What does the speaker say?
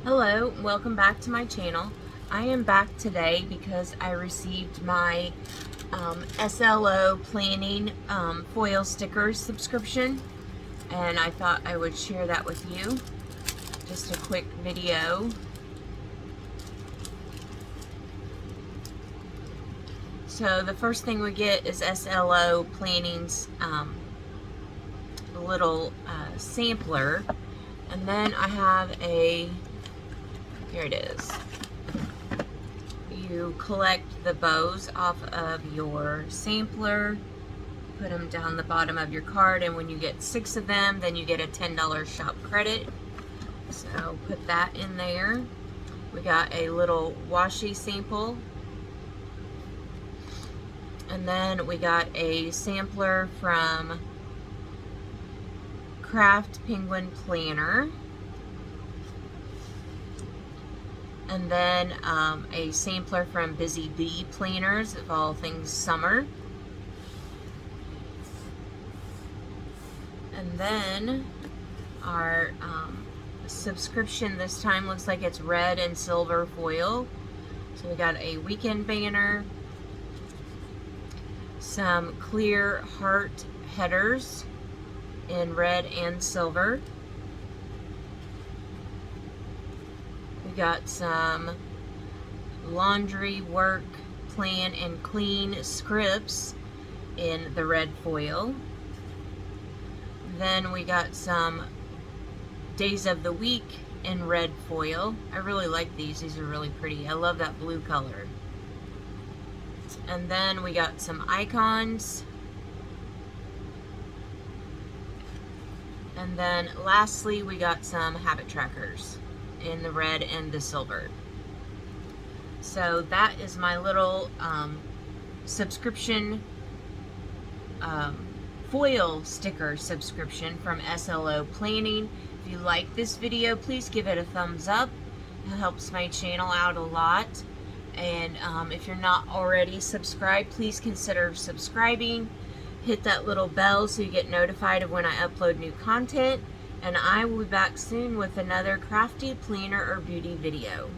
Hello, welcome back to my channel. I am back today because I received my SLO planning foil stickers subscription, and I thought I would share that with you. Just a quick video. So the first thing we get is SLO Planning's little sampler, and then I have a, here it is. You collect the bows off of your sampler, put them down the bottom of your card, and when you get 6 of them, then you get a $10 shop credit. So put that in there. We got a little washi sample. And then we got a sampler from Craft Penguin Planner. And then a sampler from Busy Bee Planners of all things summer. And then our subscription this time looks like it's red and silver foil. So we got a weekend banner, some clear heart headers in red and silver. We got some laundry work plan and clean scripts in the red foil. Then we got some days of the week in red foil. I really like these. These are really pretty. I love that blue color. And then we got some icons. And then lastly, we got some habit trackers in the red and the silver. So that is my little subscription, foil sticker subscription from SLO Planning. If you like this video, please give it a thumbs up. It helps my channel out a lot. And if you're not already subscribed, please consider subscribing. Hit that little bell so you get notified of when I upload new content. And I will be back soon with another crafty, planner, or beauty video.